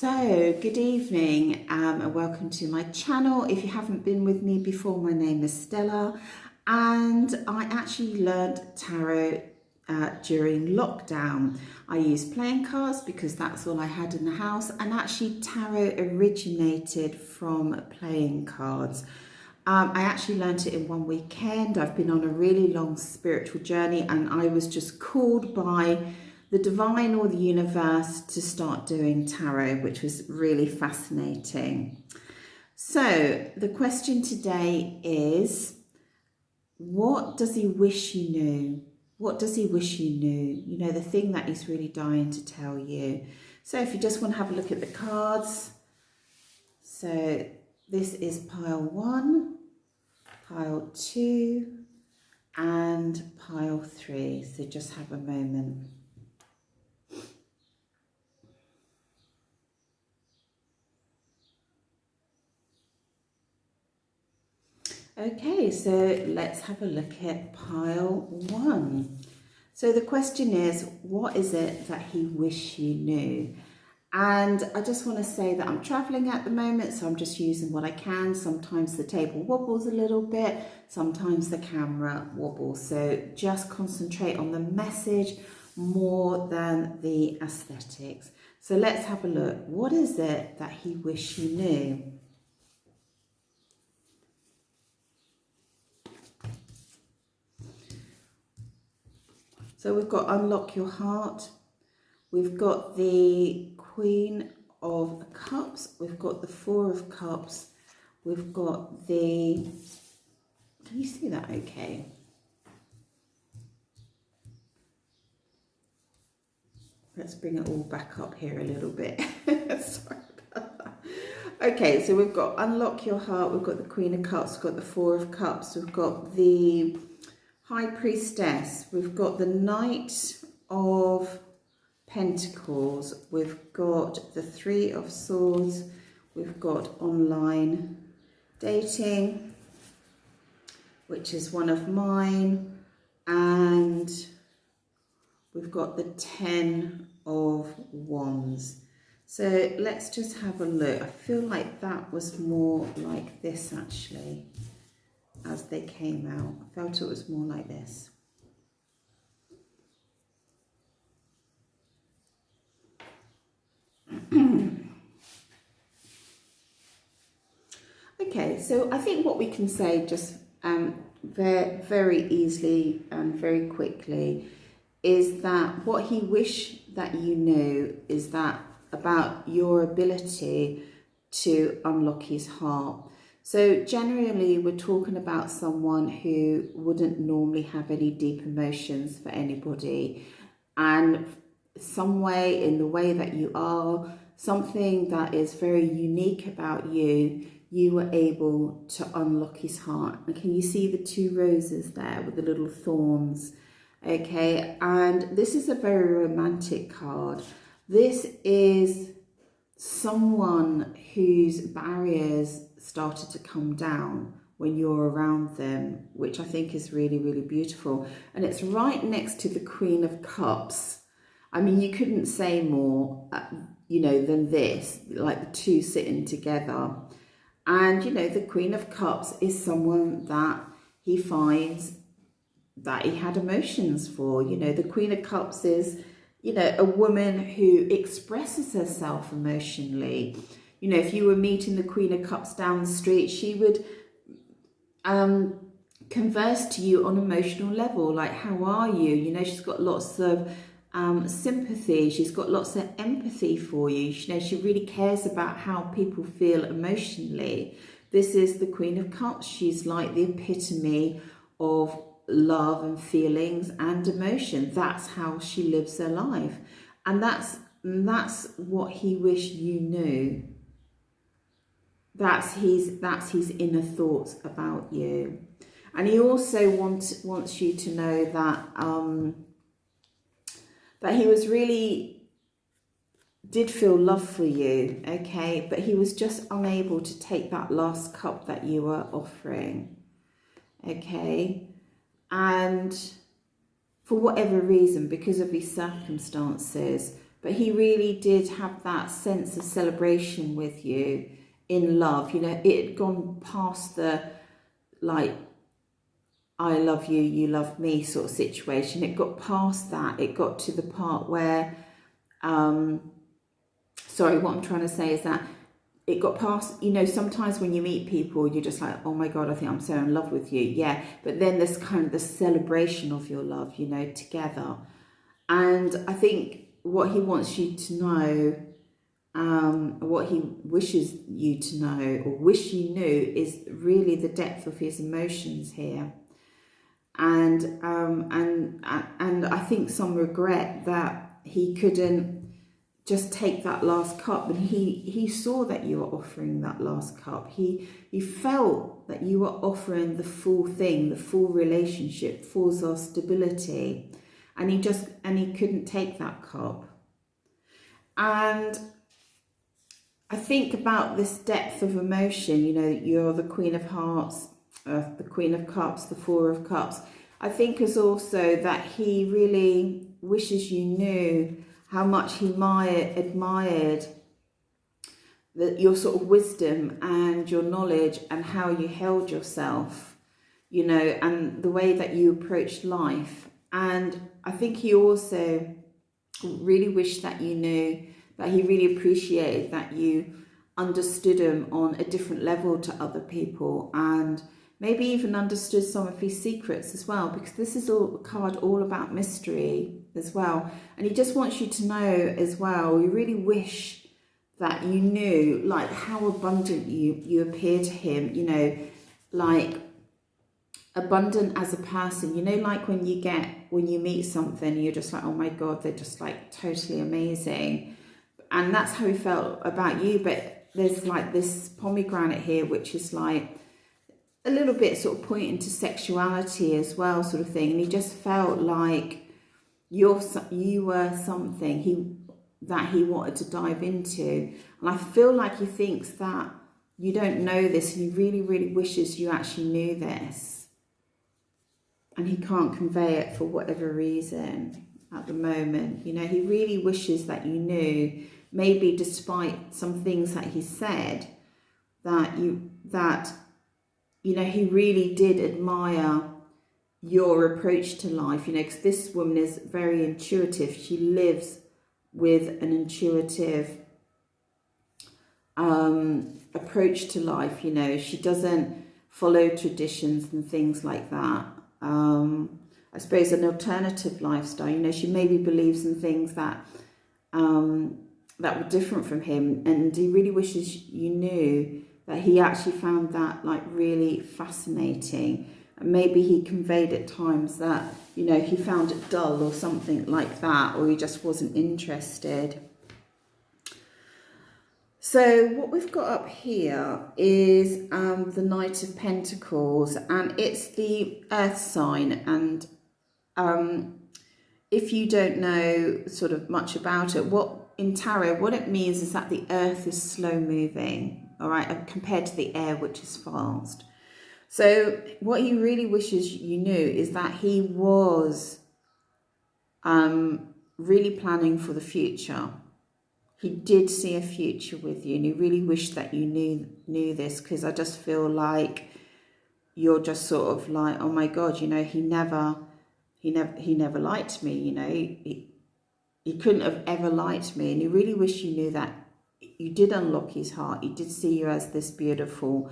So, good evening and welcome to my channel. If you haven't been with me before, my name is Stella and I actually learned tarot during lockdown. I used playing cards because that's all I had in the house, and actually tarot originated from playing cards. I actually learned it in one weekend. I've been on a really long spiritual journey and I was just called by the divine or the universe to start doing tarot, which was really fascinating. So the question today is, what does he wish you knew? What does he wish you knew? You know, the thing that he's really dying to tell you. So if you just want to have a look at the cards. So this is pile 1, pile 2, and pile 3. So just have a moment. Okay, so let's have a look at pile 1. So the question is, what is it that he wished you knew? And I just want to say that I'm traveling at the moment, so I'm just using what I can. Sometimes the table wobbles a little bit, sometimes the camera wobbles. So just concentrate on the message more than the aesthetics. So let's have a look. What is it that he wished you knew? So we've got unlock your heart, we've got the Queen of Cups, we've got the Four of Cups, we've got the, can you see that okay? Let's bring it all back up here a little bit. Sorry about that. Okay, so we've got unlock your heart, we've got the Queen of Cups, we've got the Four of Cups, we've got the High Priestess, we've got the Knight of Pentacles, we've got the Three of Swords, we've got online dating, which is one of mine, and we've got the Ten of Wands. So let's just have a look. I feel like that was more like this actually. As they came out, I felt it was more like this. Okay, so I think what we can say just very easily and very quickly is that what he wished that you knew is that about your ability to unlock his heart. So generally we're talking about someone who wouldn't normally have any deep emotions for anybody, and some way in the way that you are, something that is very unique about you, you were able to unlock his heart. And can you see the two roses there with the little thorns? Okay, and this is a very romantic card. This is someone whose barriers started to come down when you're around them, which I think is really, really beautiful. And it's right next to the Queen of Cups. I mean, you couldn't say more, you know, than this, like the two sitting together. And, you know, the Queen of Cups is someone that he finds that he had emotions for. You know, the Queen of Cups is, you know, a woman who expresses herself emotionally. You know, if you were meeting the Queen of Cups down the street, she would converse to you on an emotional level, like, how are you? You know, she's got lots of sympathy. She's got lots of empathy for you. You know, she really cares about how people feel emotionally. This is the Queen of Cups. She's like the epitome of love and feelings and emotion. That's how she lives her life, and that's what he wished you knew. That's his inner thoughts about you. And he also wants you to know that that he was really did feel love for you, okay, but he was just unable to take that last cup that you were offering, okay. And for whatever reason, because of his circumstances, but he really did have that sense of celebration with you in love. You know, it had gone past the like, I love you, you love me sort of situation. It got past that. It got to the part where, sorry, what I'm trying to say is that it got past, you know, sometimes when you meet people, you're just like, oh my God, I think I'm so in love with you. Yeah. But then there's kind of the celebration of your love, you know, together. And I think what he wants you to know, what he wishes you to know or wish you knew, is really the depth of his emotions here. And I think some regret that he couldn't just take that last cup, and he saw that you were offering that last cup. He felt that you were offering the full thing, the full relationship, full of stability, and he couldn't take that cup. And I think about this depth of emotion. You know, you're the Queen of Hearts, the Queen of Cups, the Four of Cups. I think is also that he really wishes you knew how much he admired your sort of wisdom and your knowledge and how you held yourself, you know, and the way that you approached life. And I think he also really wished that you knew that he really appreciated that you understood him on a different level to other people, and maybe even understood some of his secrets as well, because this is a card all about mystery as well. And he just wants you to know as well, you really wish that you knew like how abundant you appear to him, you know, like abundant as a person, you know, like when you meet something, you're just like, oh my God, they're just like totally amazing. And that's how he felt about you. But there's like this pomegranate here, which is like a little bit sort of pointing to sexuality as well, sort of thing. And he just felt like you were something that he wanted to dive into. And I feel like he thinks that you don't know this, and he really, really wishes you actually knew this. And he can't convey it for whatever reason at the moment. You know, he really wishes that you knew, maybe despite some things that he said, that you know, he really did admire your approach to life, you know, because this woman is very intuitive. She lives with an intuitive approach to life, you know. She doesn't follow traditions and things like that. I suppose an alternative lifestyle, you know, she maybe believes in things that that were different from him, and he really wishes you knew that he actually found that like really fascinating. And maybe he conveyed at times that, you know, he found it dull or something like that, or he just wasn't interested. So what we've got up here is the Knight of Pentacles, and it's the Earth sign. And if you don't know sort of much about it, in tarot, what it means is that the Earth is slow moving, all right, compared to the air, which is fast. So what he really wishes you knew is that he was really planning for the future. He did see a future with you, and he really wished that you knew this, because I just feel like you're just sort of like, oh my God, you know, he never liked me, you know, he couldn't have ever liked me. And he really wished you knew that you did unlock his heart. He did see you as this beautiful,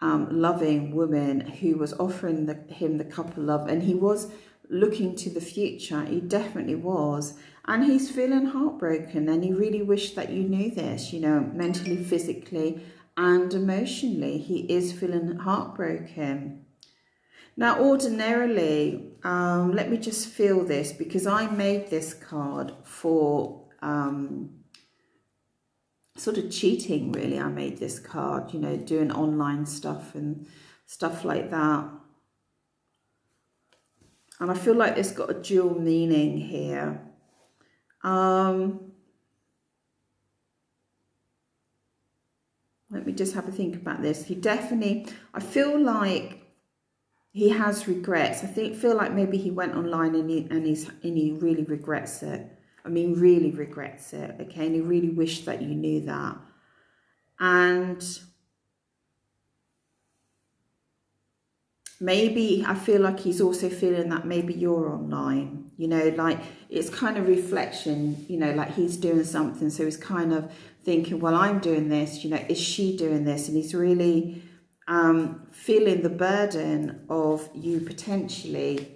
loving woman who was offering him the cup of love, and he was looking to the future. He definitely was. And he's feeling heartbroken, and he really wished that you knew this, you know, mentally, physically, and emotionally. He is feeling heartbroken. Now, ordinarily, let me just feel this, because I made this card for sort of cheating, really. I made this card, you know, doing online stuff and stuff like that. And I feel like it's got a dual meaning here. Let me just have a think about this. He definitely, I feel like he has regrets. I feel like maybe he went online and he really regrets it. I mean, really regrets it, okay? And he really wished that you knew that. And maybe I feel like he's also feeling that maybe you're online, you know, like it's kind of reflection, you know, like he's doing something. So he's kind of thinking, well, I'm doing this, you know, is she doing this? And he's really feeling the burden of you potentially,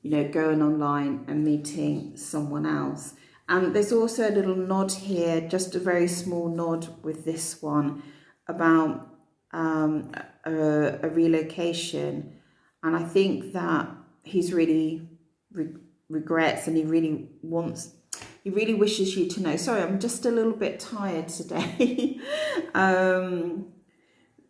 you know, going online and meeting someone else. And there's also a little nod here, just a very small nod with this one about a relocation. And I think that he's really regrets, and he really wishes you to know. Sorry, I'm just a little bit tired today. I've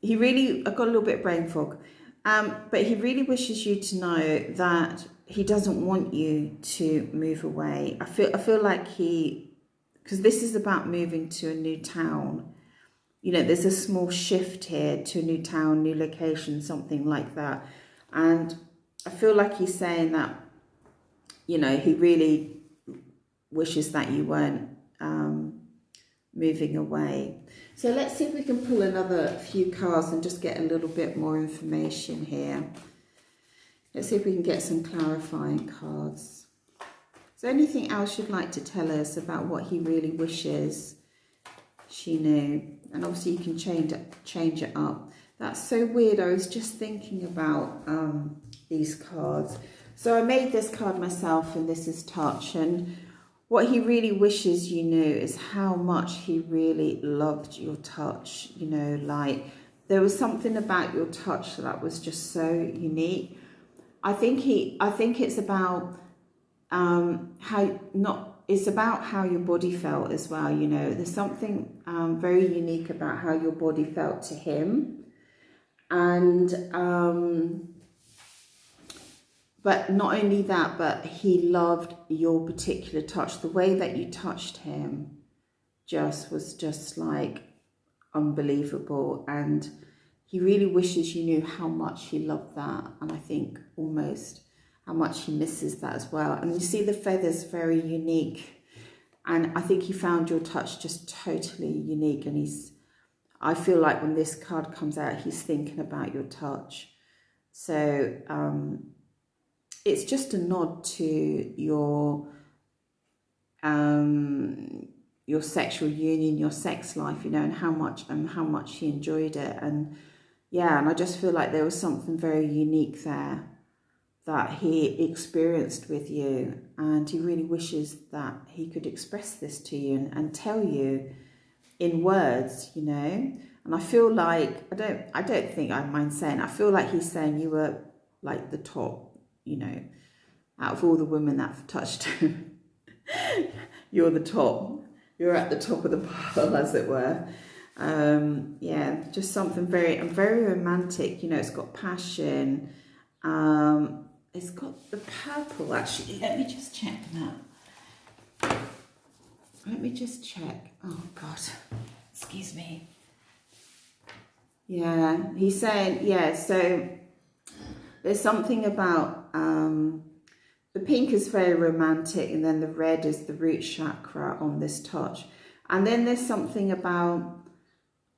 got a little bit of brain fog. But he really wishes you to know that he doesn't want you to move away. I feel like because this is about moving to a new town. You know, there's a small shift here to a new town, new location, something like that. And I feel like he's saying that, you know, he really wishes that you weren't moving away. So let's see if we can pull another few cards and just get a little bit more information here. Let's see if we can get some clarifying cards. Is there anything else you'd like to tell us about what he really wishes she knew? And obviously you can change it up. That's so weird. I was just thinking about these cards. So I made this card myself, and this is touch. And what he really wishes you knew is how much he really loved your touch. You know, like there was something about your touch that was just so unique. I think it's about it's about how your body felt as well. You know, there's something very unique about how your body felt to him. And but not only that, but he loved your particular touch. The way that you touched him was just like unbelievable. And he really wishes you knew how much he loved that. And I think almost how much he misses that as well. And you see the feathers, very unique. And I think he found your touch just totally unique. And I feel like when this card comes out, he's thinking about your touch. So it's just a nod to your sexual union, your sex life, you know, and how much he enjoyed it. And yeah, and I just feel like there was something very unique there that he experienced with you, and he really wishes that he could express this to you and tell you in words, you know. And I feel like I don't think I mind saying, I feel like he's saying you were like the top, you know, out of all the women that have touched him. You're the top. You're at the top of the pile, as it were. Yeah, just something very romantic. You know, it's got passion. It's got the purple, actually. Let me just check that. Let me just check. Oh, God. Excuse me. Yeah, he's saying, yeah, so there's something about, the pink is very romantic, and then the red is the root chakra on this touch. And then there's something about,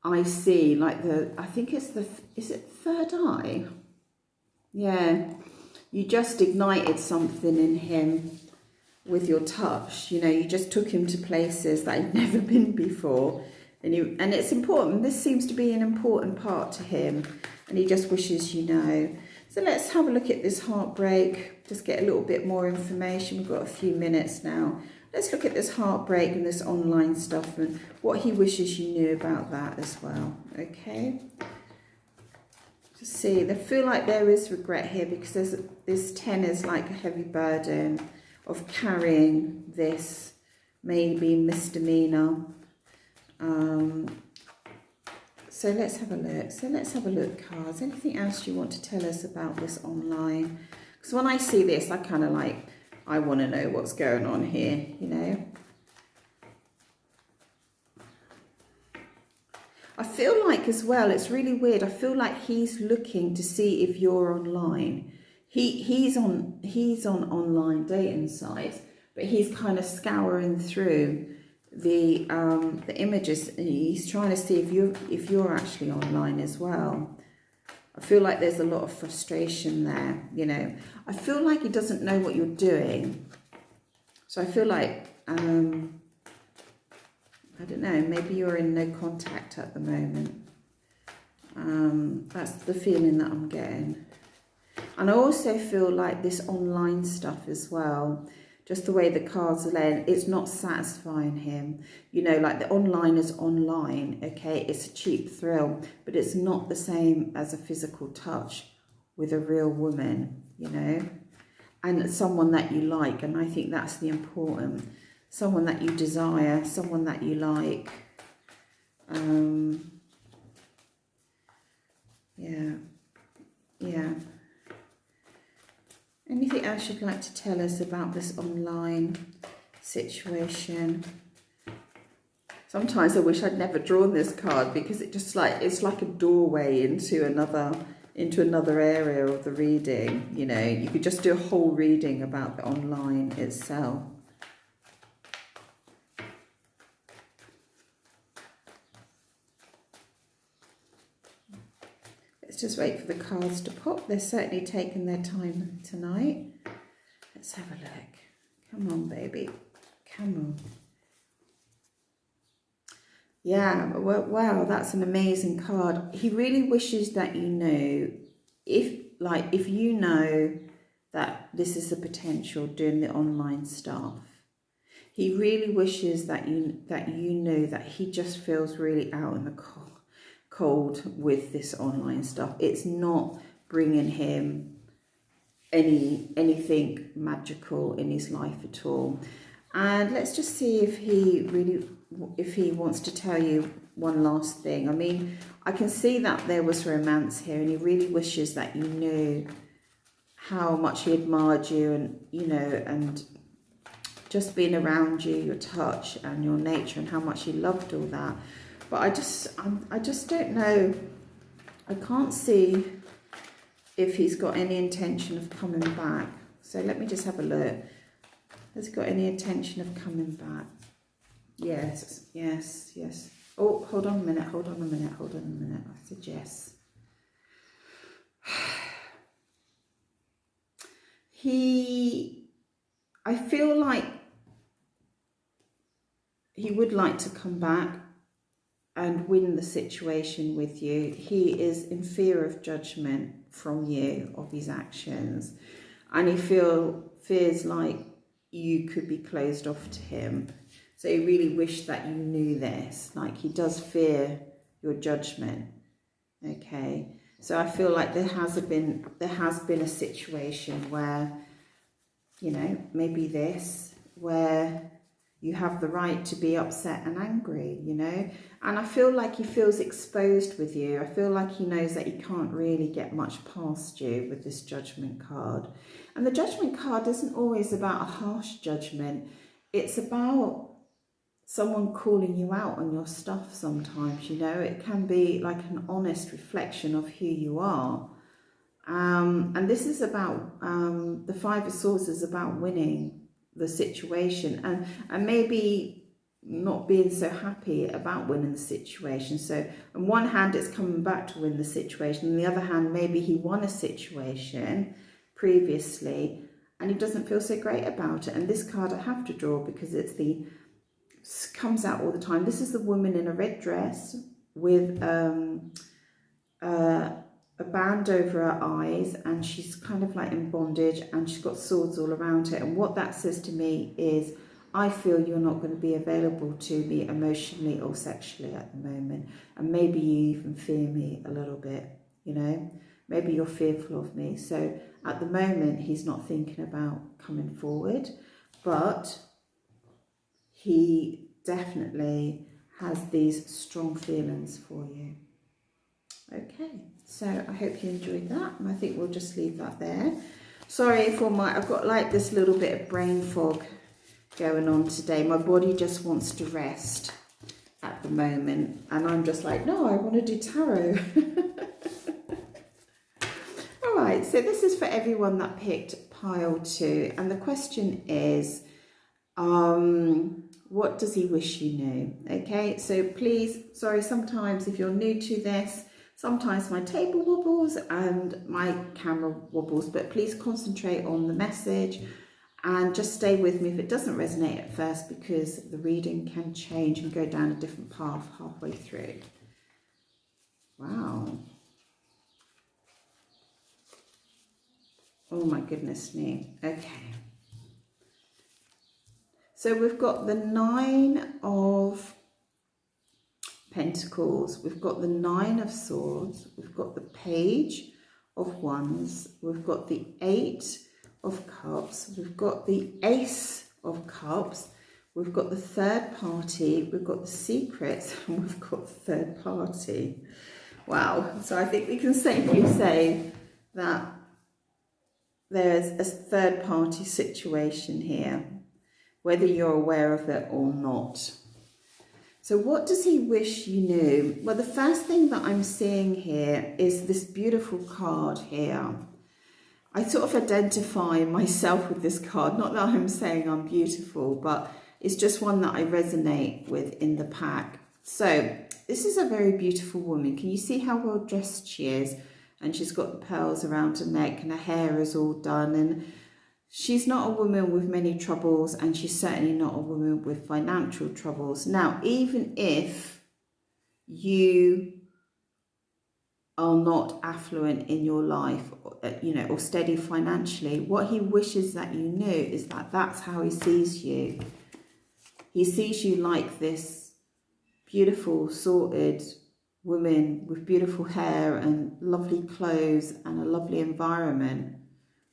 I see, like I think it's is it third eye? Yeah, you just ignited something in him with your touch. You know, you just took him to places that he'd never been before. And it's important. This seems to be an important part to him, and he just wishes you know. So let's have a look at this heartbreak, just get a little bit more information. We've got a few minutes now. Let's look at this heartbreak and this online stuff and what he wishes you knew about that as well, okay? Just see, I feel like there is regret here, because this 10 is like a heavy burden of carrying this maybe misdemeanor. So let's have a look. So let's have a look, cards. Anything else you want to tell us about this online? Because when I see this, I kind of like, I want to know what's going on here, you know. I feel like as well, it's really weird. I feel like he's looking to see if you're online. He's on online dating sites, but but he's kind of scouring through the images. He's trying to see if you're actually online as well. I feel like there's a lot of frustration there, you know. I feel like he doesn't know what you're doing. So I feel like, I don't know, maybe you're in no contact at the moment. That's the feeling that I'm getting. And I also feel like this online stuff as well, just the way the cards are laying, it's not satisfying him. You know, like the online is online, okay? It's a cheap thrill, but it's not the same as a physical touch with a real woman, you know? And someone that you like, and I think that's the important. Someone that you desire, someone that you like. Yeah. Anything else you'd like to tell us about this online situation? Sometimes I wish I'd never drawn this card, because it just it's like a doorway into another area of the reading. You know, you could just do a whole reading about the online itself. Let's just wait for the cards to pop. They're certainly taking their time tonight. Let's have a look. Come on, baby. Come on. Yeah, well, wow, that's an amazing card. He really wishes that you know, if you know that this is the potential doing the online stuff. He really wishes that you know that he just feels really out in the cold with this online stuff. It's not bringing him anything magical in his life at all. And let's just see if he wants to tell you one last thing. I mean, I can see that there was romance here, and he really wishes that you knew how much he admired you, and you know, and just being around you, your touch and your nature, and how much he loved all that. But I just don't know. I can't see if he's got any intention of coming back. So let me just have a look. Has he got any intention of coming back? Yes. Oh, hold on a minute. I said yes. I feel like he would like to come back and win the situation with you. He is in fear of judgment from you, of his actions. And he fears like you could be closed off to him. So he really wished that you knew this. Like, he does fear your judgment. Okay. So I feel like there has been a situation where, you know, maybe this, where you have the right to be upset and angry, you know. And I feel like he feels exposed with you. I feel like he knows that he can't really get much past you with this judgment card. And the judgment card isn't always about a harsh judgment. It's about someone calling you out on your stuff sometimes, you know. It can be like an honest reflection of who you are. And this is about, the Five of Swords is about winning the situation, and maybe not being so happy about winning the situation. So on one hand, it's coming back to win the situation. On the other hand, maybe he won a situation previously and he doesn't feel so great about it. And this card I have to draw because comes out all the time. This is the woman in a red dress with a band over her eyes, and she's kind of like in bondage, and she's got swords all around her. And what that says to me is, I feel you're not going to be available to me emotionally or sexually at the moment, and maybe you even fear me a little bit, you know. Maybe you're fearful of me. So at the moment, he's not thinking about coming forward, but he definitely has these strong feelings for you. Okay, so I hope you enjoyed that, and I think we'll just leave that there. Sorry for I've got like this little bit of brain fog going on today. My body just wants to rest at the moment, and I'm just like, no, I want to do tarot. All right, so this is for everyone that picked pile 2, and the question is, What does he wish you knew? Okay, so please, sorry, sometimes if you're new to this, sometimes my table wobbles and my camera wobbles, but please concentrate on the message and just stay with me if it doesn't resonate at first, because the reading can change and go down a different path halfway through. Wow. Oh my goodness me. Okay. So we've got the 9 of Pentacles, we've got the 9 of Swords, we've got the Page of Wands, we've got the 8 of Cups, we've got the Ace of Cups, we've got the third party, we've got the secrets, and we've got the third party. Wow. So I think we can safely say that there's a third party situation here, whether you're aware of it or not. So what does he wish you knew? Well, the first thing that I'm seeing here is this beautiful card here. I sort of identify myself with this card. Not that I'm saying I'm beautiful, but it's just one that I resonate with in the pack. So this is a very beautiful woman. Can you see how well dressed she is? And she's got the pearls around her neck and her hair is all done. And she's not a woman with many troubles, and she's certainly not a woman with financial troubles. Now, even if you are not affluent in your life, you know, or steady financially, what he wishes that you knew is that that's how he sees you. He sees you like this beautiful, sorted woman with beautiful hair and lovely clothes and a lovely environment,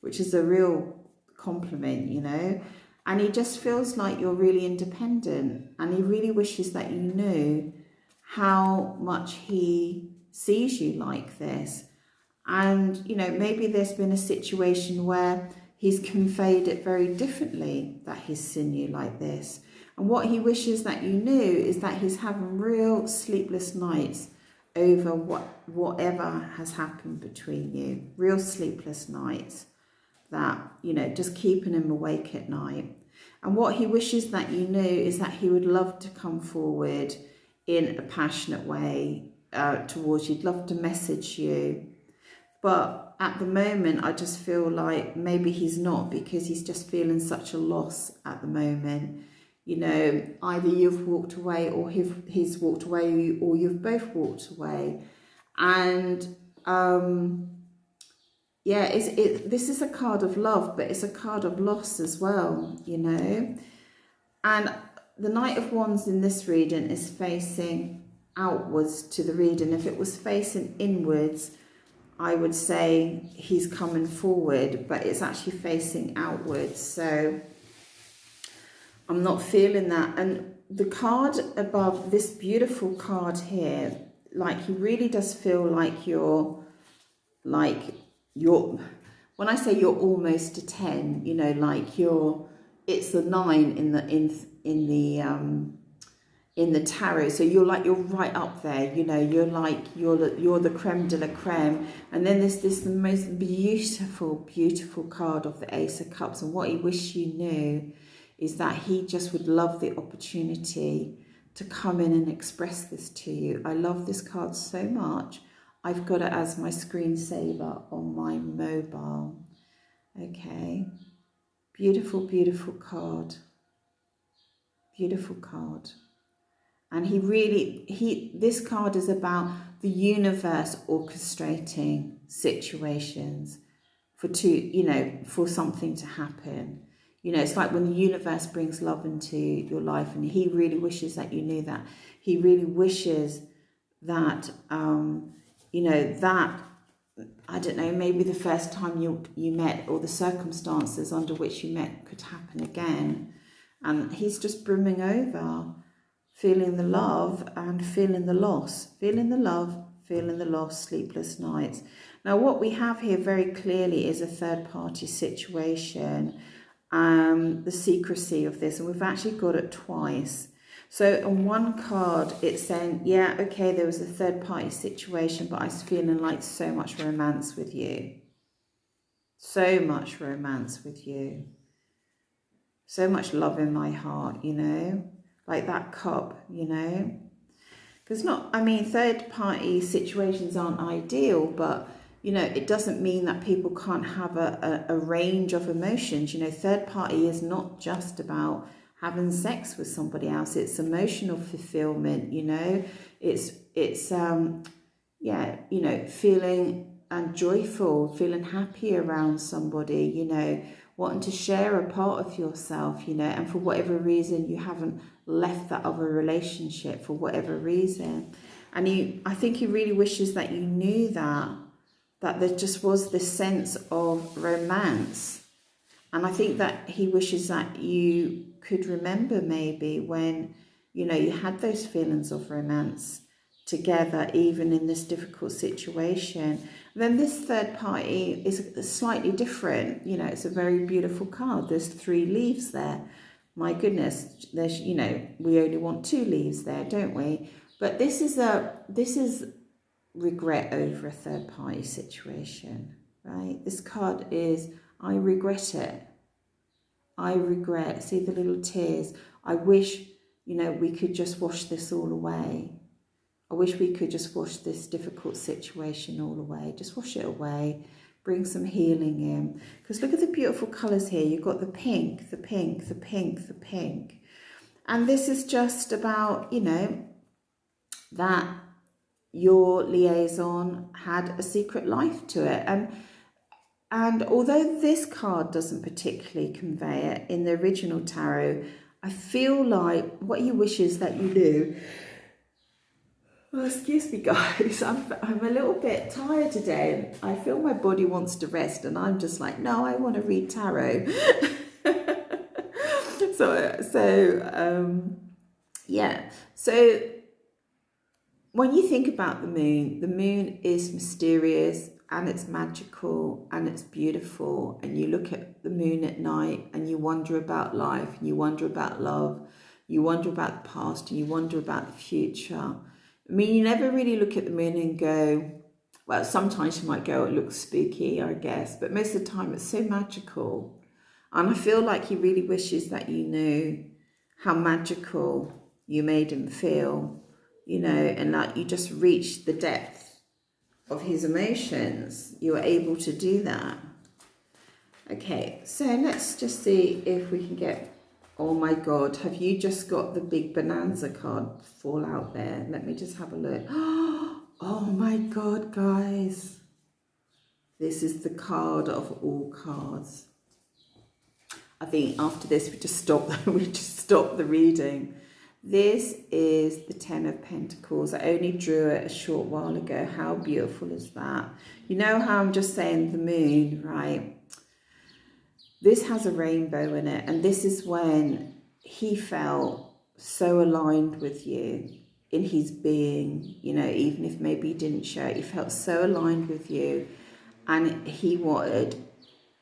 which is a real compliment, you know. And he just feels like you're really independent, and he really wishes that you knew how much he sees you like this. And, you know, maybe there's been a situation where he's conveyed it very differently, that he's seen you like this. And what he wishes that you knew is that he's having real sleepless nights over whatever has happened between you. Real sleepless nights that, you know, just keeping him awake at night. And what he wishes that you knew is that he would love to come forward in a passionate way towards you. He'd love to message you. But at the moment, I just feel like maybe he's not, because he's just feeling such a loss at the moment. You know, either you've walked away or he's walked away, or you've both walked away. And yeah, this is a card of love, but it's a card of loss as well, you know. And the Knight of Wands in this reading is facing outwards to the reading. If it was facing inwards, I would say he's coming forward, but it's actually facing outwards. So I'm not feeling that. And the card above, this beautiful card here, like he really does feel like you're, when I say you're almost a 10, you know, like it's the 9 in the tarot. So you're right up there, you know, you're the creme de la creme. And then there's the most beautiful card of the Ace of Cups. And what he wished you knew is that he just would love the opportunity to come in and express this to you. I love this card so much. I've got it as my screensaver on my mobile. Okay. Beautiful, beautiful card. Beautiful card. And this card is about the universe orchestrating situations for something to happen. You know, it's like when the universe brings love into your life, and he really wishes that you knew that. He really wishes that, you know, that, I don't know, maybe the first time you met, or the circumstances under which you met, could happen again. And he's just brimming over, feeling the love and feeling the loss. Feeling the love, feeling the loss, sleepless nights. Now, what we have here very clearly is a third-party situation. The secrecy of this, and we've actually got it twice. So on one card it's saying, yeah, okay, there was a third-party situation, but I was feeling like so much romance with you. So much romance with you. so much love in my heart, you know, like that cup, you know. Because third party situations aren't ideal, but, you know, it doesn't mean that people can't have a range of emotions. You know, third party is not just about having sex with somebody else. It's emotional fulfillment, you know. It's you know, feeling joyful, feeling happy around somebody, you know, wanting to share a part of yourself, you know, and for whatever reason you haven't left that other relationship for whatever reason. And I think he really wishes that you knew that there just was this sense of romance. And I think that he wishes that you could remember maybe when, you know, you had those feelings of romance together, even in this difficult situation. And then this third party is slightly different. You know, it's a very beautiful card. There's 3 leaves there. My goodness, there's, you know, we only want 2 leaves there, don't we? But this is regret over a third party situation, right? This card is, I regret it. I regret. See the little tears. I wish, you know, we could just wash this all away. I wish we could just wash this difficult situation all away. Just wash it away. Bring some healing in. Because look at the beautiful colours here. You've got the pink, the pink, the pink, the pink. And this is just about, you know, that your liaison had a secret life to it. And although this card doesn't particularly convey it in the original tarot, I feel like what he wishes that you knew. Well, excuse me, guys. I'm a little bit tired today, and I feel my body wants to rest, and I'm just like, no, I want to read tarot. Yeah. So when you think about the moon is mysterious and it's magical and it's beautiful. And you look at the moon at night and you wonder about life, and you wonder about love, you wonder about the past, and you wonder about the future. I mean, you never really look at the moon and go, well, sometimes you might go, it looks spooky, I guess, but most of the time it's so magical. And I feel like he really wishes that you knew how magical you made him feel, you know, and that you just reached the depth of his emotions. You were able to do that. Okay, so let's just see if we can get... Oh my God, have you just got the big bonanza card fall out there? Let me just have a look. Oh my God, guys. This is the card of all cards. I think after this, we just stop the reading. This is the 10 of Pentacles. I only drew it a short while ago. How beautiful is that? You know how I'm just saying the moon, right? This has a rainbow in it, and this is when he felt so aligned with you in his being, you know, even if maybe he didn't show it, he felt so aligned with you, and he wanted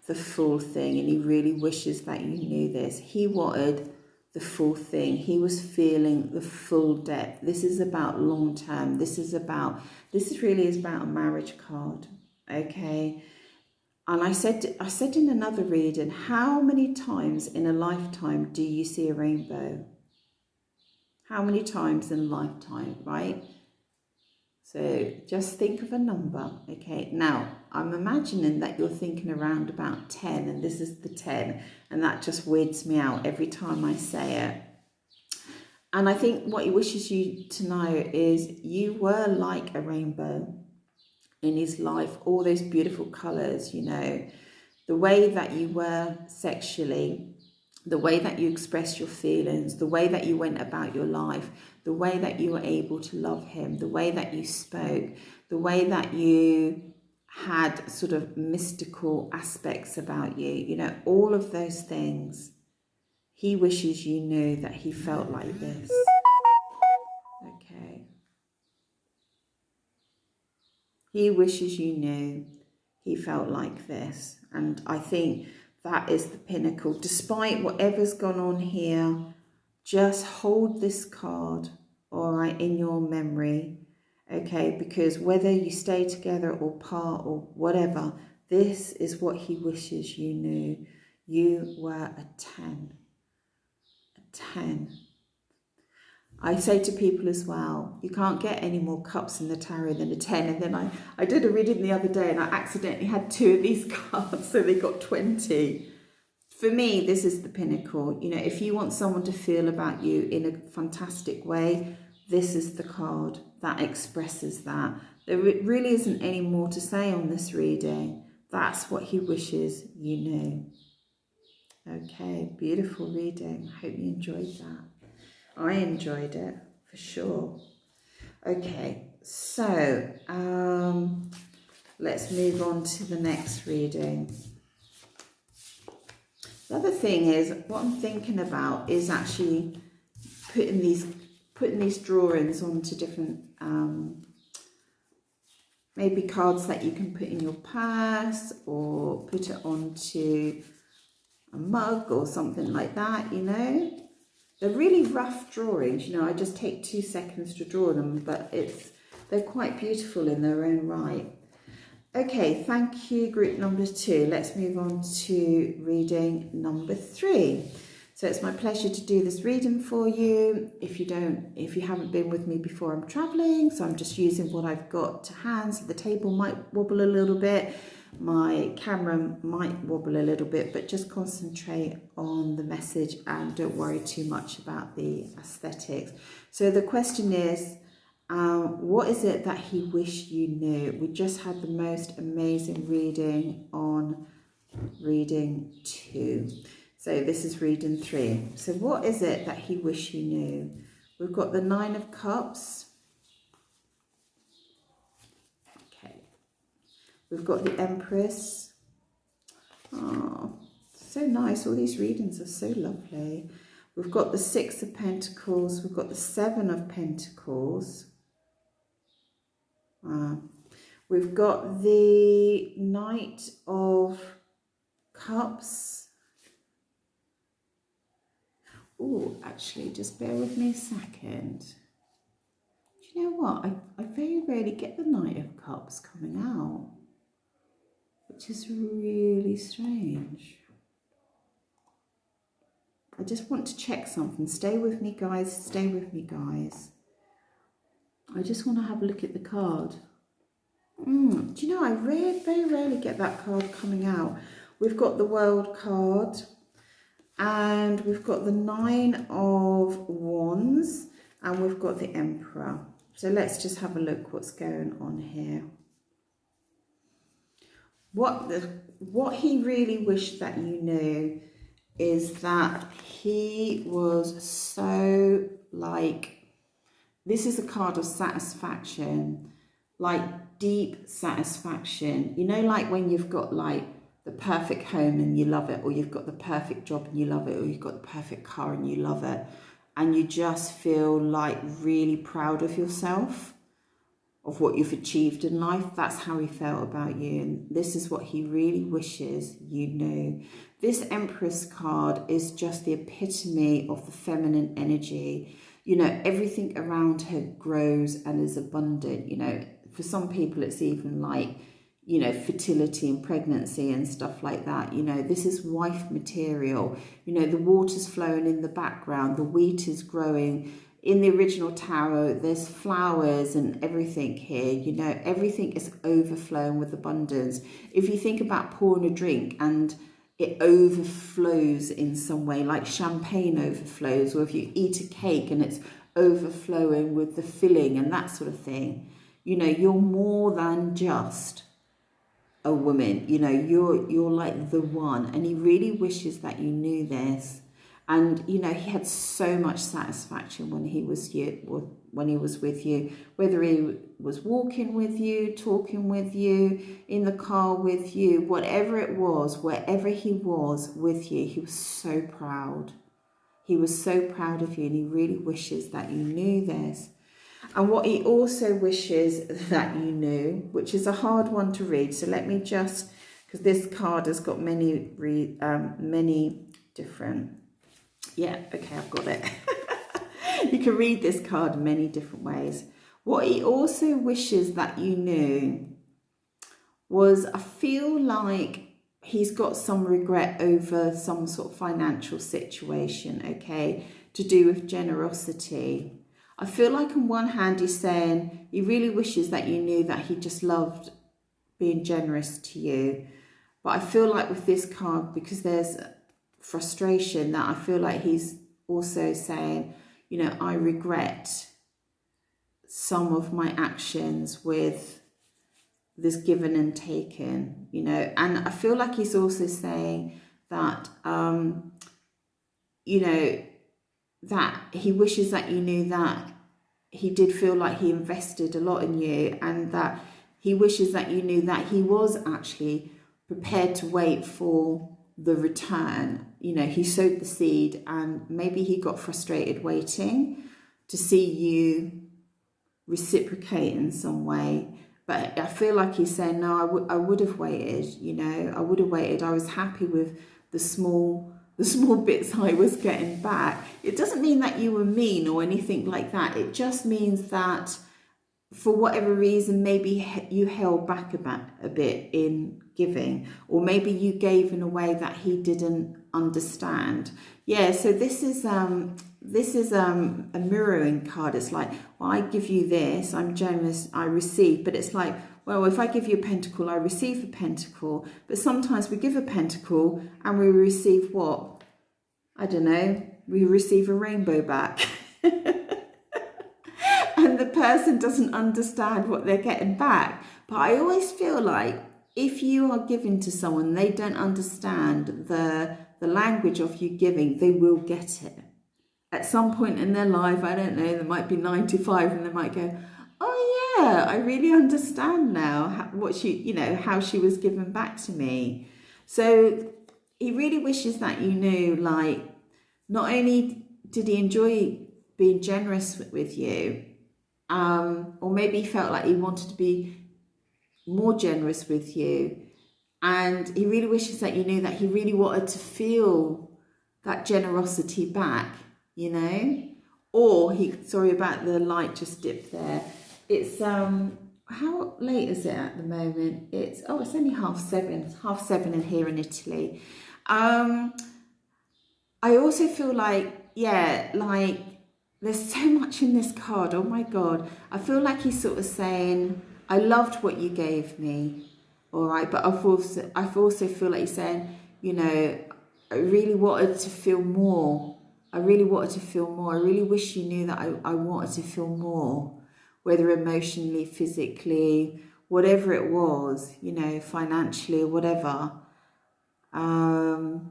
the full thing, and he really wishes that you knew this. He wanted the full thing. He was feeling the full depth. This is about long term. This really is about a marriage card, okay? And I said in another reading, how many times in a lifetime do you see a rainbow? How many times in a lifetime, right? So just think of a number, okay? Now, I'm imagining that you're thinking around about 10, and this is the 10, and that just weirds me out every time I say it. And I think what he wishes you to know is you were like a rainbow in his life, all those beautiful colours, you know, the way that you were sexually, the way that you expressed your feelings, the way that you went about your life, the way that you were able to love him, the way that you spoke, the way that you had sort of mystical aspects about you, you know, all of those things. He wishes you knew that he felt like this. Okay. He wishes you knew he felt like this. And I think that is the pinnacle. Despite whatever's gone on here, just hold this card, all right, in your memory, okay? Because whether you stay together or part or whatever, this is what he wishes you knew. You were a 10. 10. I say to people as well, you can't get any more cups in the tarot than a 10. And then I did a reading the other day and I accidentally had 2 of these cards, so they got 20. For me, this is the pinnacle. You know, if you want someone to feel about you in a fantastic way, this is the card that expresses that. There really isn't any more to say on this reading. That's what he wishes you knew. Okay, beautiful reading. I hope you enjoyed that. I enjoyed it, for sure. Okay, so let's move on to the next reading. The other thing is, what I'm thinking about is actually putting these drawings onto different, maybe cards that you can put in your purse or put it onto a mug or something like that, you know. They're really rough drawings, you know, I just take 2 seconds to draw them, but they're quite beautiful in their own right. Okay, thank you, group number 2. Let's move on to reading number 3. So it's my pleasure to do this reading for you. If you haven't been with me before, I'm traveling, so I'm just using what I've got to hand. So the table might wobble a little bit, my camera might wobble a little bit, but just concentrate on the message and don't worry too much about the aesthetics. So the question is, what is it that he wished you knew? We just had the most amazing reading on reading 2. So this is reading 3. So what is it that he wished you knew? We've got the 9 of Cups. Okay. We've got the Empress. Oh, so nice. All these readings are so lovely. We've got the 6 of Pentacles. We've got the 7 of Pentacles. We've got the Knight of Cups. Oh, actually, just bear with me a second. Do you know what? I very rarely get the Knight of Cups coming out, which is really strange. I just want to check something. Stay with me, guys. Stay with me, guys. I just want to have a look at the card. Do you know, I very rarely get that card coming out. We've got the World card. And we've got the 9 of Wands. And we've got the Emperor. So let's just have a look what's going on here. What he really wished that you knew is that he was so, like, this is a card of satisfaction, like deep satisfaction. You know, like when you've got like the perfect home and you love it, or you've got the perfect job and you love it, or you've got the perfect car and you love it, and you just feel like really proud of yourself, of what you've achieved in life. That's how he felt about you, and this is what he really wishes you knew. This Empress card is just the epitome of the feminine energy. You know, everything around her grows and is abundant. You know, for some people it's even like, you know, fertility and pregnancy and stuff like that. You know, this is wife material. You know, the water's flowing in the background, the wheat is growing. In the original tarot, there's flowers and everything here. You know, everything is overflowing with abundance. If you think about pouring a drink and it overflows in some way, like champagne overflows, or if you eat a cake and it's overflowing with the filling and that sort of thing, you know, you're more than just a woman. You know, you're like the one, and he really wishes that you knew this. And you know, he had so much satisfaction when he was with you, whether he was walking with you, talking with you, in the car with you, whatever it was, wherever he was with you, he was so proud. He was so proud of you, and he really wishes that you knew this. And what he also wishes that you knew, which is a hard one to read, so let me just, because this card has got many different. Yeah, okay, I've got it. You can read this card in many different ways. What he also wishes that you knew was, I feel like he's got some regret over some sort of financial situation, okay? to do with generosity. I feel like on one hand he's saying he really wishes that you knew that he just loved being generous to you. But I feel like with this card, because there's frustration, that I feel like he's also saying, you know, I regret some of my actions with this given and taken, you know. And I feel like he's also saying that, you know, that he wishes that you knew that he did feel like he invested a lot in you, and that he wishes that you knew that he was actually prepared to wait for the return. You know, he sowed the seed and maybe he got frustrated waiting to see you reciprocate in some way. But I feel like he's saying, no, I would have waited, you know, I would have waited. I was happy with the small bits I was getting back. It doesn't mean that you were mean or anything like that. It just means that for whatever reason, maybe you held back a bit in giving, or maybe you gave in a way that he didn't understand. Yeah, so this is a mirroring card. It's like, well, I give you this, I'm generous, I receive. But it's like, well, if I give you a pentacle, I receive a pentacle. But sometimes we give a pentacle and we receive what? I don't know, we receive a rainbow back. And the person doesn't understand what they're getting back. But I always feel like if you are giving to someone, they don't understand the language of you giving, they will get it. At some point in their life, I don't know, they might be 95 and they might go, oh yeah, I really understand now how she was given back to me. So he really wishes that you knew, like, not only did he enjoy being generous with you, or maybe he felt like he wanted to be more generous with you, and he really wishes that you knew that he really wanted to feel that generosity back, you know. Or sorry about the light just dipped there. It's how late is it at the moment? It's only 7:30. It's 7:30 in here in Italy. I also feel like, yeah, like there's so much in this card. Oh my God. I feel like he's sort of saying, I loved what you gave me. All right. But I've also feel like he's saying, you know, I really wanted to feel more. I really wanted to feel more. I really wish you knew that I wanted to feel more, whether emotionally, physically, whatever it was, you know, financially, whatever. And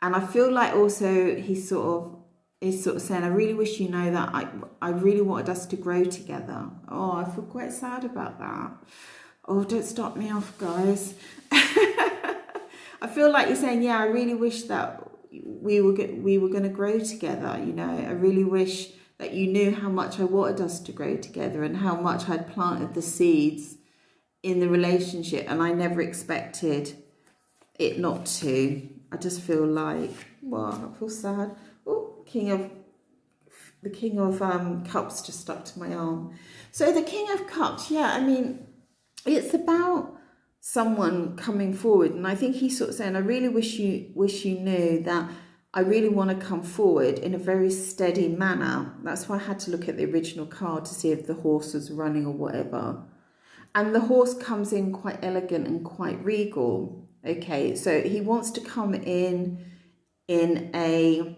I feel like also he's sort of saying, I really wish you know that I really wanted us to grow together. Oh, I feel quite sad about that. Oh, don't stop me off, guys. I feel like you're saying, yeah, I really wish that we were going to grow together. You know, I really wish that you knew how much I wanted us to grow together and how much I'd planted the seeds in the relationship, and I never expected it not to. I just feel like, well, I feel sad. Oh, the King of Cups just stuck to my arm. So the King of Cups, yeah, I mean, it's about someone coming forward, and I think he's sort of saying, I really wish you knew that I really want to come forward in a very steady manner. That's why I had to look at the original card to see if the horse was running or whatever. And the horse comes in quite elegant and quite regal. Okay, so he wants to come in a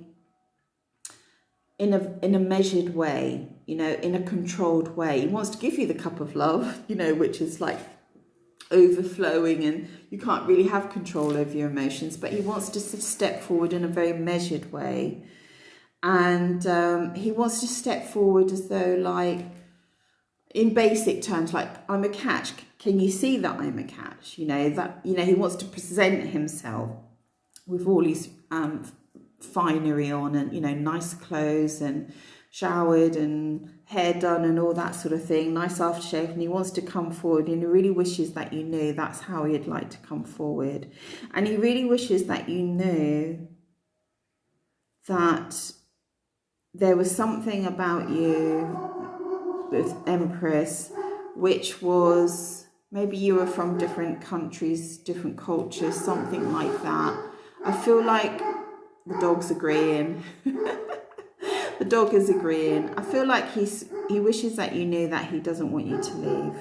measured way, you know, in a controlled way. He wants to give you the cup of love, you know, which is like overflowing and you can't really have control over your emotions, but he wants to step forward in a very measured way. And he wants to step forward as though, like, in basic terms, like, I'm a catch. Can you see that I'm a catch? You know, that, you know, he wants to present himself with all his finery on and, you know, nice clothes and showered and hair done and all that sort of thing, nice aftershave, and he wants to come forward, and he really wishes that you knew that's how he'd like to come forward. And he really wishes that you knew that there was something about you with Empress, which was, maybe you were from different countries, different cultures, something like that. I feel like the dog's agreeing. The dog is agreeing. I feel like he wishes that you knew that he doesn't want you to leave.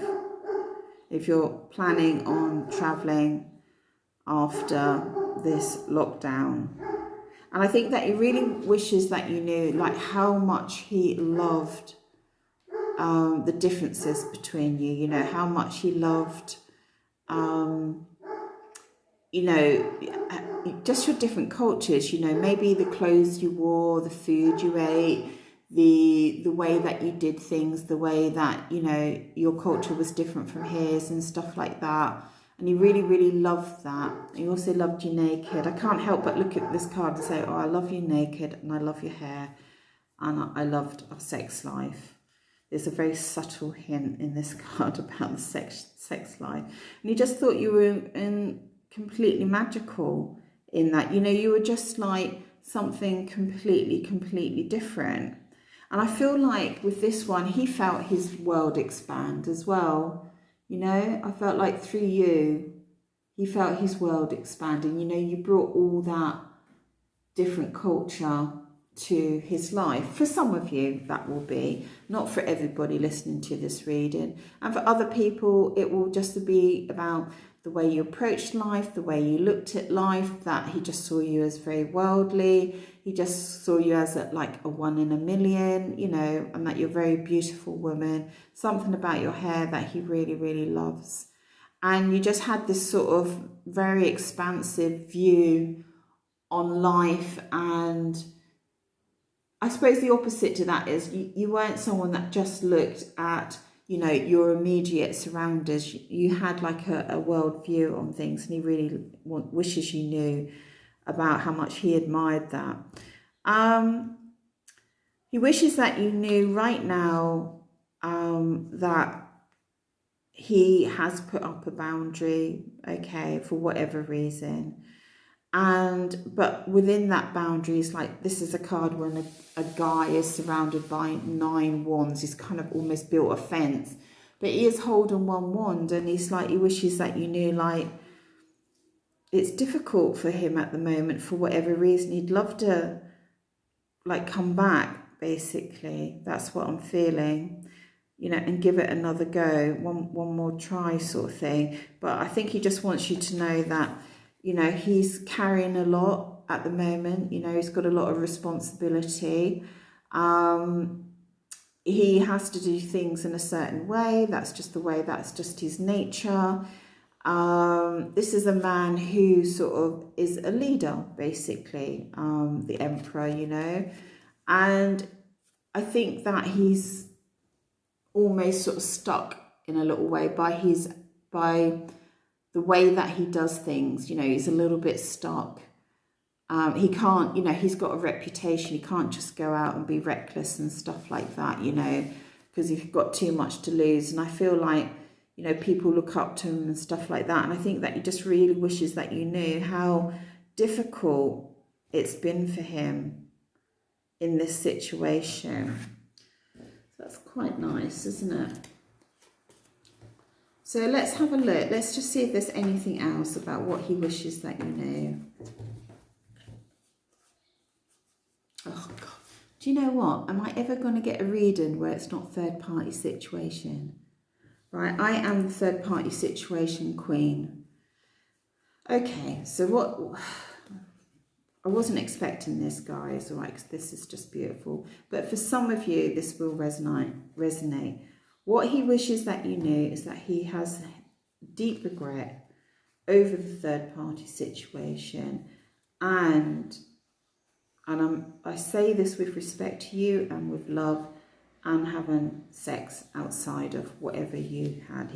If you're planning on traveling after this lockdown. And I think that he really wishes that you knew like how much he loved the differences between you, you know, how much he loved, you know, just your different cultures, you know, maybe the clothes you wore, the food you ate, the way that you did things, the way that, you know, your culture was different from his and stuff like that. And he really, really loved that. He also loved you naked. I can't help but look at this card and say, oh, I love you naked and I love your hair and I loved our sex life. There's a very subtle hint in this card about the sex life. And he just thought you were completely magical in that. You know, you were just like something completely different. And I feel like with this one, he felt his world expand as well. You know, I felt like through you, he felt his world expanding. You know, you brought all that different culture to his life. For some of you, that will be. Not for everybody listening to this reading. And for other people, it will just be about the way you approached life, the way you looked at life, that he just saw you as very worldly. He just saw you as like a 1 in a million, you know, and that you're a very beautiful woman. Something about your hair that he really, really loves. And you just had this sort of very expansive view on life. And I suppose the opposite to that is you weren't someone that just looked at, you know, your immediate surroundings. You had like a world view on things, and he really wishes you knew about how much he admired that. He wishes that you knew right now that he has put up a boundary, okay, for whatever reason. But within that boundary is like, this is a card when a guy is surrounded by 9 wands. He's kind of almost built a fence, but he is holding 1 wand, and he's like, he wishes that you knew, like, it's difficult for him at the moment for whatever reason. He'd love to like come back, basically. That's what I'm feeling, you know, and give it another go, one more try sort of thing. But I think he just wants you to know that, you know, he's carrying a lot at the moment. You know, he's got a lot of responsibility. He has to do things in a certain way. That's just the way, that's just his nature. This is a man who sort of is a leader, basically, the emperor, you know. And I think that he's almost sort of stuck in a little way by the way that he does things. You know, he's a little bit stuck. He can't, you know, he's got a reputation. He can't just go out and be reckless and stuff like that, you know, because he's got too much to lose. And I feel like, you know, people look up to him and stuff like that. And I think that he just really wishes that you knew how difficult it's been for him in this situation. So that's quite nice, isn't it? So let's have a look. Let's just see if there's anything else about what he wishes that you knew. Oh, God. Do you know what? Am I ever going to get a reading where it's not third-party situation? Right, I am the third-party situation queen. Okay, so what... I wasn't expecting this, guys, all right, because this is just beautiful. But for some of you, this will resonate. What he wishes that you knew is that he has deep regret over the third-party situation. And I say this with respect to you and with love, and having sex outside of whatever you had.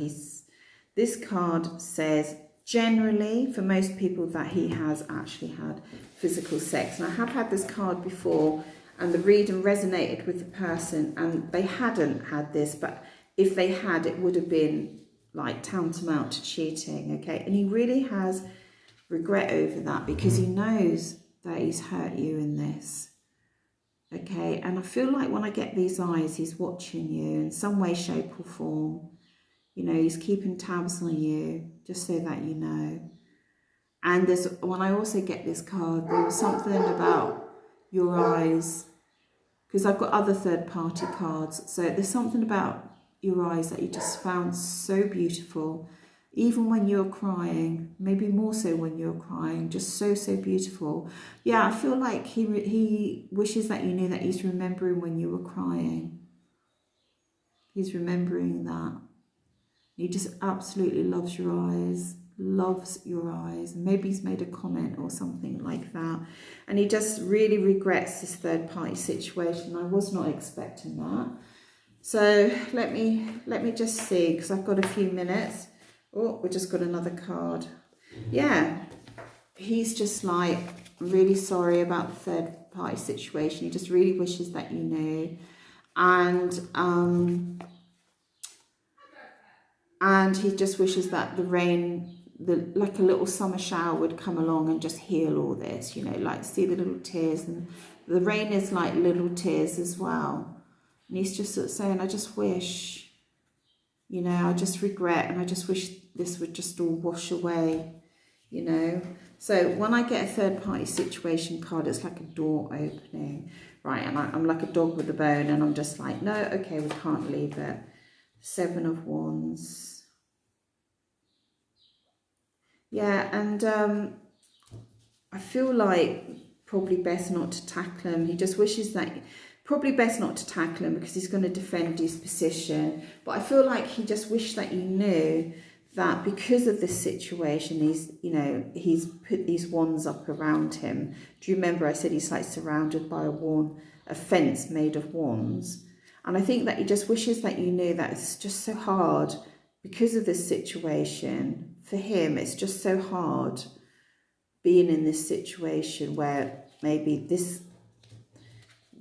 This card says, generally, for most people, that he has actually had physical sex. And I have had this card before, and the reading resonated with the person, and they hadn't had this, but if they had, it would have been like tantamount to cheating, okay? And he really has regret over that, because he knows that he's hurt you in this. Okay, and I feel like when I get these eyes, he's watching you in some way, shape or form. You know, he's keeping tabs on you, just so that you know. And when I also get this card, there was something about your eyes because I've got other third-party cards. So there's something about your eyes that you just found so beautiful, even when you're crying, maybe more so when you're crying, just so, so beautiful. Yeah, I feel like he wishes that you knew that he's remembering when you were crying. He's remembering that. He just absolutely loves your eyes, loves your eyes. Maybe he's made a comment or something like that. And he just really regrets this third-party situation. I was not expecting that. So let me just see, because I've got a few minutes. Oh, we just got another card. Yeah, he's just like, I'm really sorry about the third-party situation. He just really wishes that you knew. And he just wishes that the rain, like a little summer shower would come along and just heal all this, you know, like see the little tears. And the rain is like little tears as well. And he's just sort of saying, I just wish, you know, I just regret, and I just wish this would just all wash away, you know. So when I get a third-party situation card, it's like a door opening, right? And I'm like a dog with a bone, and I'm just like, no, okay, we can't leave it. 7 of Wands. Yeah, and I feel like probably best not to tackle him. He just wishes that, probably best not to tackle him because he's going to defend his position. But I feel like he just wished that you knew that because of this situation, he's put these wands up around him. Do you remember I said he's like surrounded by a fence made of wands? And I think that he just wishes that you knew that it's just so hard because of this situation. For him, it's just so hard being in this situation where maybe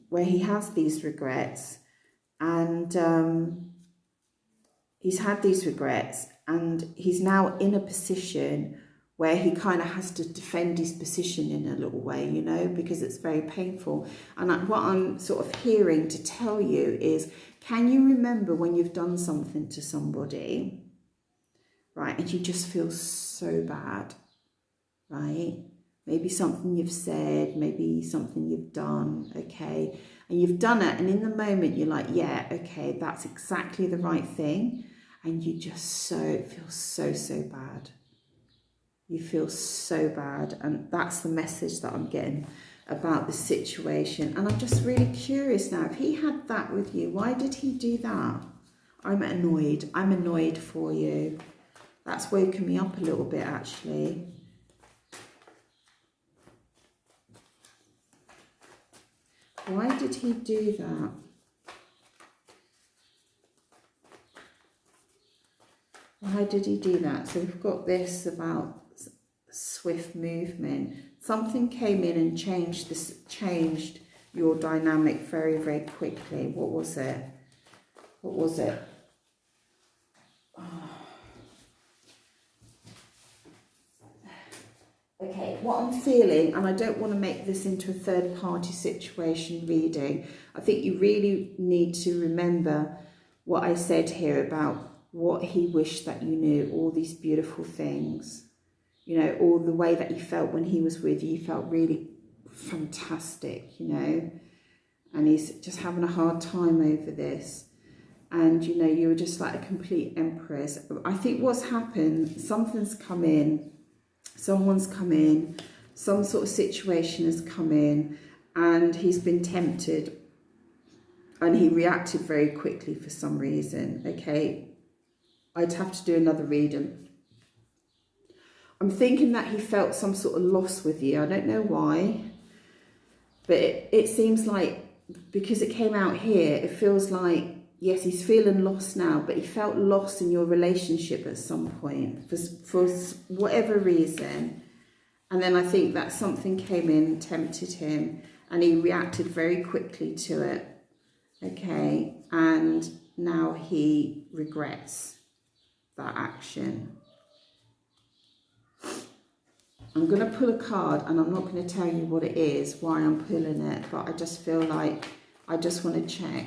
where he has these regrets, and he's had these regrets, and he's now in a position where he kind of has to defend his position in a little way, you know, because it's very painful. And what I'm sort of hearing to tell you is, can you remember when you've done something to somebody, right, and you just feel so bad, right? Maybe something you've said, maybe something you've done, okay? And you've done it, and in the moment you're like, yeah, okay, that's exactly the right thing. And you just feel so bad. You feel so bad, and that's the message that I'm getting about the situation. And I'm just really curious now, if he had that with you, why did he do that? I'm annoyed for you. That's woken me up a little bit, actually. Why did he do that? Why did he do that? So we've got this about swift movement. Something came in and changed your dynamic very, very quickly. What was it? What was it? Oh. Okay, what I'm feeling, and I don't want to make this into a third-party situation reading. I think you really need to remember what I said here about what he wished that you knew, all these beautiful things. You know, all the way that you felt when he was with you, you felt really fantastic, you know. And he's just having a hard time over this. And, you know, you were just like a complete empress. I think what's happened, something's come in, someone's come in, some sort of situation has come in, and he's been tempted. And he reacted very quickly for some reason, okay. I'd have to do another reading. I'm thinking that he felt some sort of loss with you. I don't know why, but it seems like, because it came out here, it feels like, yes, he's feeling lost now, but he felt lost in your relationship at some point for whatever reason. And then I think that something came in, tempted him, and he reacted very quickly to it. Okay, and now he regrets that action. I'm going to pull a card, and I'm not going to tell you what it is, why I'm pulling it, but I just feel like I just want to check.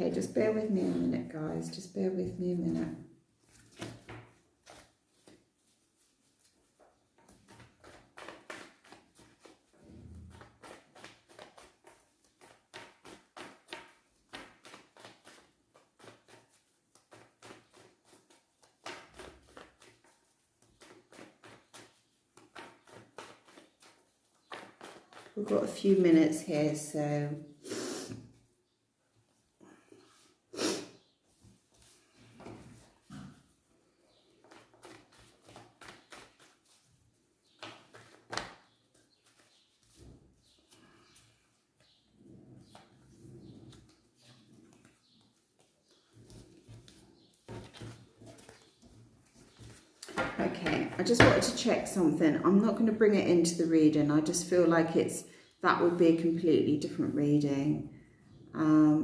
Okay, just bear with me a minute, guys. Just bear with me a minute. We've got a few minutes here, so okay, I just wanted to check something. I'm not going to bring it into the reading. I just feel like that would be a completely different reading.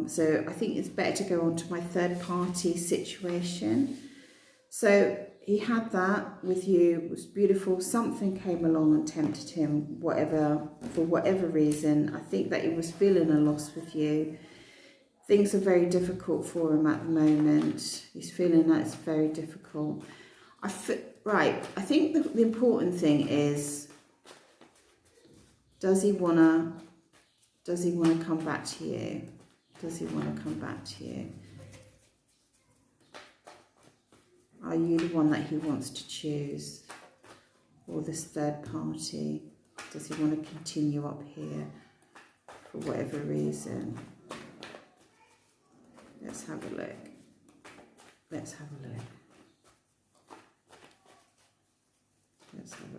So I think it's better to go on to my third party situation. So he had that with you, it was beautiful. Something came along and tempted him, for whatever reason. I think that he was feeling a loss with you. Things are very difficult for him at the moment. He's feeling that it's very difficult. I think the important thing is, does he wanna come back to you? Does he want to come back to you? Are you the one that he wants to choose? Or this third party? Does he want to continue up here for whatever reason? Let's have a look. Let's have a look. Let's have a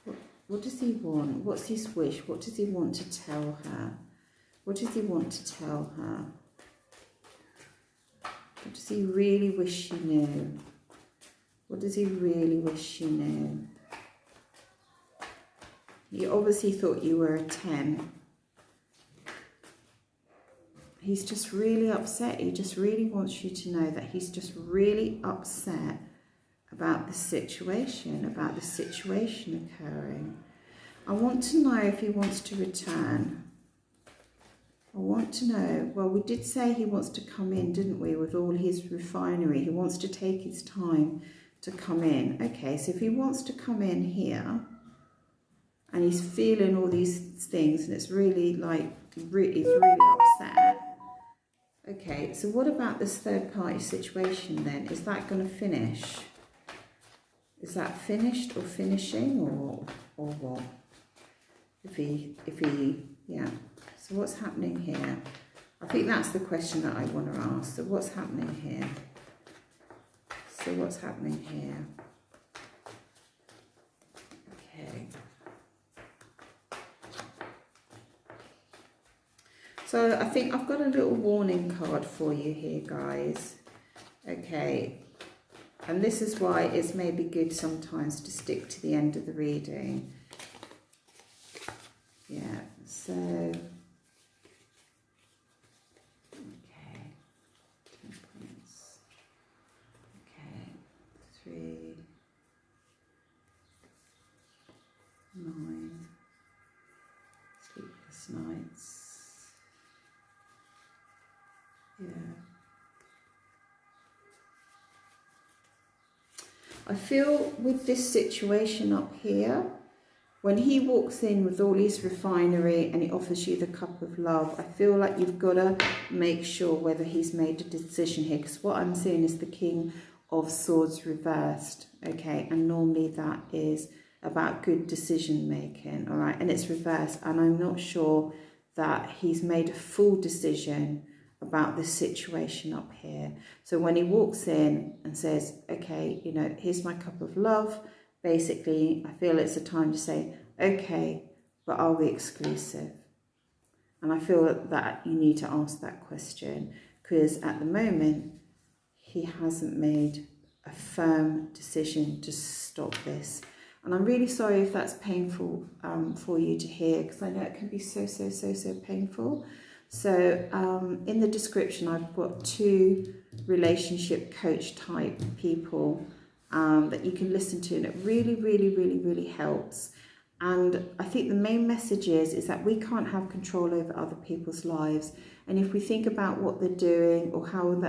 look. What does he want? What's his wish? What does he want to tell her? What does he want to tell her? What does he really wish she knew? What does he really wish she knew? He obviously thought you were a 10. He's just really upset. He just really wants you to know that he's just really upset about the situation occurring. I want to know if he wants to return. I want to know, well, we did say he wants to come in, didn't we, with all his refinery. He wants to take his time to come in. Okay, so if he wants to come in here and he's feeling all these things and it's really like, he's really upset. Okay, so what about this third party situation then? Is that going to finish? Is that finished or finishing or what? If he, yeah. So what's happening here? I think that's the question that I want to ask. So what's happening here? Okay. So I think I've got a little warning card for you here, guys. Okay. And this is why it's maybe good sometimes to stick to the end of the reading. Yeah, so, okay, 10 points. Okay, 3, 9, sleepless nights. Yeah. I feel with this situation up here, when he walks in with all his refinery and he offers you the cup of love, I feel like you've got to make sure whether he's made a decision here. Because what I'm seeing is the King of Swords reversed, okay? And normally that is about good decision making, all right? And it's reversed, and I'm not sure that he's made a full decision about the situation up here. So when he walks in and says, okay, you know, here's my cup of love, basically, I feel it's a time to say, okay, but are we exclusive? And I feel that you need to ask that question, because at the moment, he hasn't made a firm decision to stop this. And I'm really sorry if that's painful for you to hear, because I know it can be so painful. So in the description, I've got 2 relationship coach type people that you can listen to, and it really helps. And I think the main message is that we can't have control over other people's lives. And if we think about what they're doing or who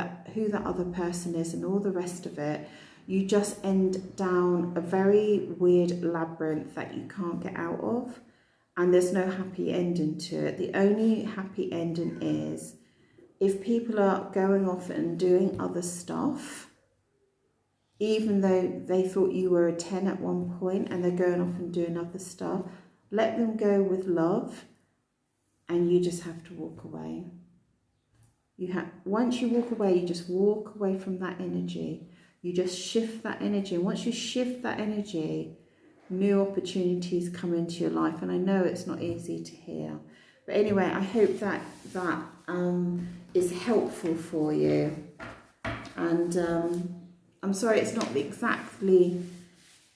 that other person is and all the rest of it, you just end down a very weird labyrinth that you can't get out of. And there's no happy ending to it. The only happy ending is if people are going off and doing other stuff, even though they thought you were a 10 at one point and they're going off and doing other stuff, let them go with love, and you just have to walk away. Once you walk away, you just walk away from that energy. You just shift that energy. And once you shift that energy, new opportunities come into your life. And I know it's not easy to hear. But anyway, I hope that is helpful for you. And I'm sorry it's not exactly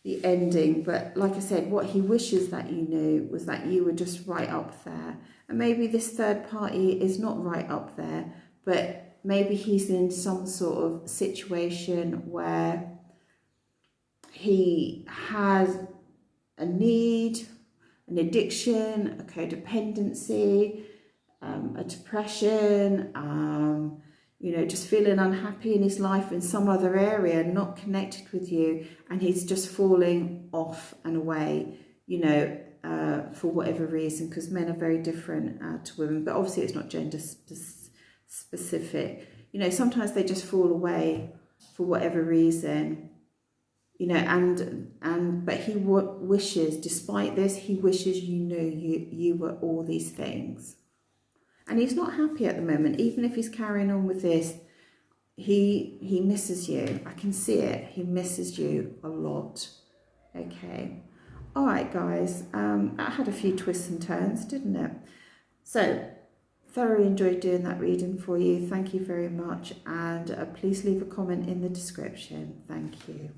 the ending, but like I said, what he wishes that you knew was that you were just right up there. And maybe this third party is not right up there, but maybe he's in some sort of situation where he has a need, an addiction, a codependency, a depression, just feeling unhappy in his life in some other area, not connected with you, and he's just falling off and away, for whatever reason, because men are very different to women, but obviously it's not gender specific. Sometimes they just fall away for whatever reason, but he wishes, despite this, he wishes you knew you were all these things. And he's not happy at the moment. Even if he's carrying on with this, he misses you. I can see it. He misses you a lot. Okay. All right, guys. That had a few twists and turns, didn't it? So, thoroughly enjoyed doing that reading for you. Thank you very much. And please leave a comment in the description. Thank you.